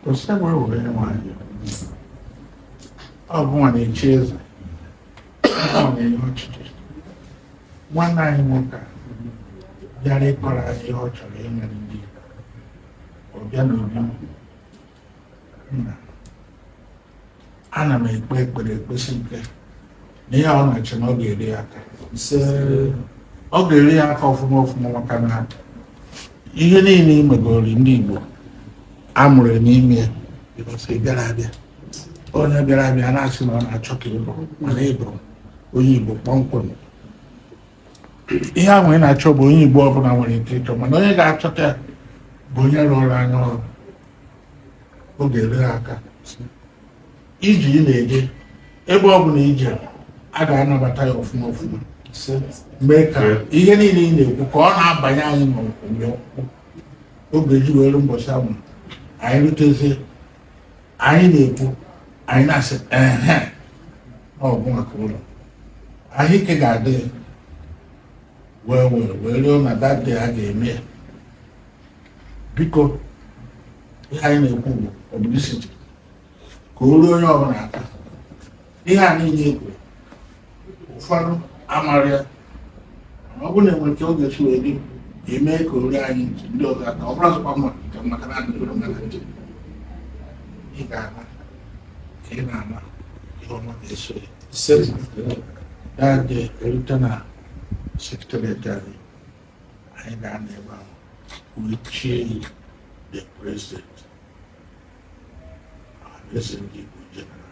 Você é meu irmão. Alguma limpeza? One night mocha. Yare Kora, the hot and Obiano. Ana m ekpe ekpere ekpesi ike na ihe ọ na-achị na ọ ga-eri ya aka ọ ga-eri ya aka ọfụma maka na ihe niile imegoro ndị Igbo amụrụ n'ime ya bịara abịa onye bịara abịa na-asị na ọ na-achọ ka ịbụ mana ịbụ onye Igbo kpọmkwem ihe ahụ ị na-achọ bụ onye Igbo ọbụla nwere ike ịchọ mana onye ga-achọta ya bụ onye rụrụ anya ọrụ ọ ga-eri ya aka iji ị na-eje ebe ọ bụla ije a ga-anabata ya ọfụma mee ka ihe niile ị na-ekwu ka ọ na-abanye anyị n'ụkwụ oge ji were mbọchị ahụ anyị rutezie anyị na-ekwu anyị na-asị ọgwụ maka ụlọ ahụike ga-adị wee rịọ na dade a ga-eme ya biko ihe anyị na-ekwu bụ ọbụlisiti ka o ruo onye ọbụla aka ihe a niile ekwe ụfọdụ amara ya ọ bụrụ na enwere ike oge chi wee dị eme ka o ruo anyị ndị ọzọ aka ọ bụrụ azụkwa mma nke maka na adịgoro na njem ị ga-ama ka ị na-ama ihe ọma ga-eso ya dị erute na sekretariat anyị ga-ana ebe ahụ wee chie ya the president Igbo General.